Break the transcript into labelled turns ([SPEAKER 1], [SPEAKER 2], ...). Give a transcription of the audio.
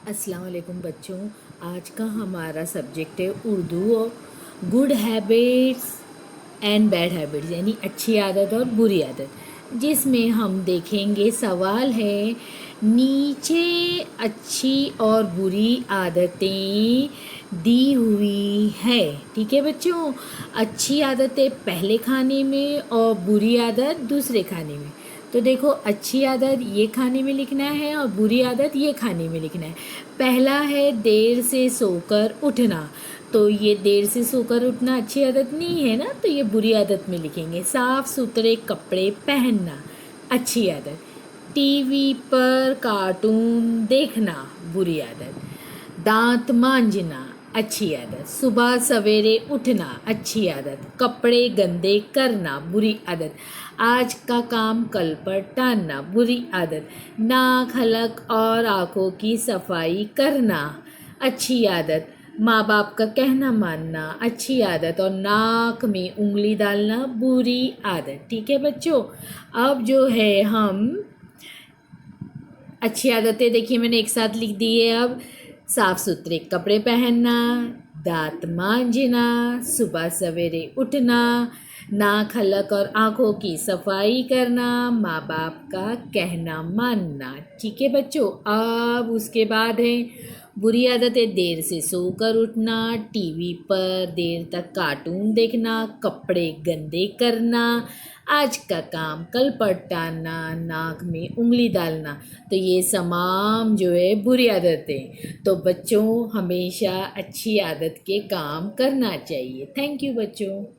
[SPEAKER 1] अस्सलाम वालेकुम बच्चों। आज का हमारा सब्जेक्ट है उर्दू और good habits and bad habits, यानी अच्छी आदत और बुरी आदत, जिसमें हम देखेंगे सवाल है नीचे अच्छी और बुरी आदतें दी हुई है। ठीक है बच्चों, अच्छी आदतें पहले खाने में और बुरी आदत दूसरे खाने में। तो देखो, अच्छी आदत ये खाने में लिखना है और बुरी आदत ये खाने में लिखना है। पहला है देर से सोकर उठना, तो ये देर से सोकर उठना अच्छी आदत नहीं है ना, तो ये बुरी आदत में लिखेंगे। साफ सुथरे कपड़े पहनना अच्छी आदत। टीवी पर कार्टून देखना बुरी आदत। दांत मांजना अच्छी आदत। सुबह सवेरे उठना अच्छी आदत। कपड़े गंदे करना बुरी आदत। आज का काम कल पर टालना बुरी आदत। नाक हलक और आँखों की सफाई करना अच्छी आदत। माँ बाप का कहना मानना अच्छी आदत और नाक में उंगली डालना बुरी आदत। ठीक है बच्चों, अब जो है हम अच्छी आदतें देखिए मैंने एक साथ लिख दी है। अब साफ सुथरे कपड़े पहनना, दांत मांजना, सुबह सवेरे उठना, नाक हलक और आँखों की सफाई करना, माँ बाप का कहना मानना। ठीक है बच्चों, अब उसके बाद है बुरी आदतें। देर से सोकर उठना, टीवी पर देर तक कार्टून देखना, कपड़े गंदे करना, आज का काम कल पर टालना, नाक में उंगली डालना। तो ये तमाम जो है बुरी आदतें। तो बच्चों हमेशा अच्छी आदत के काम करना चाहिए। थैंक यू बच्चों।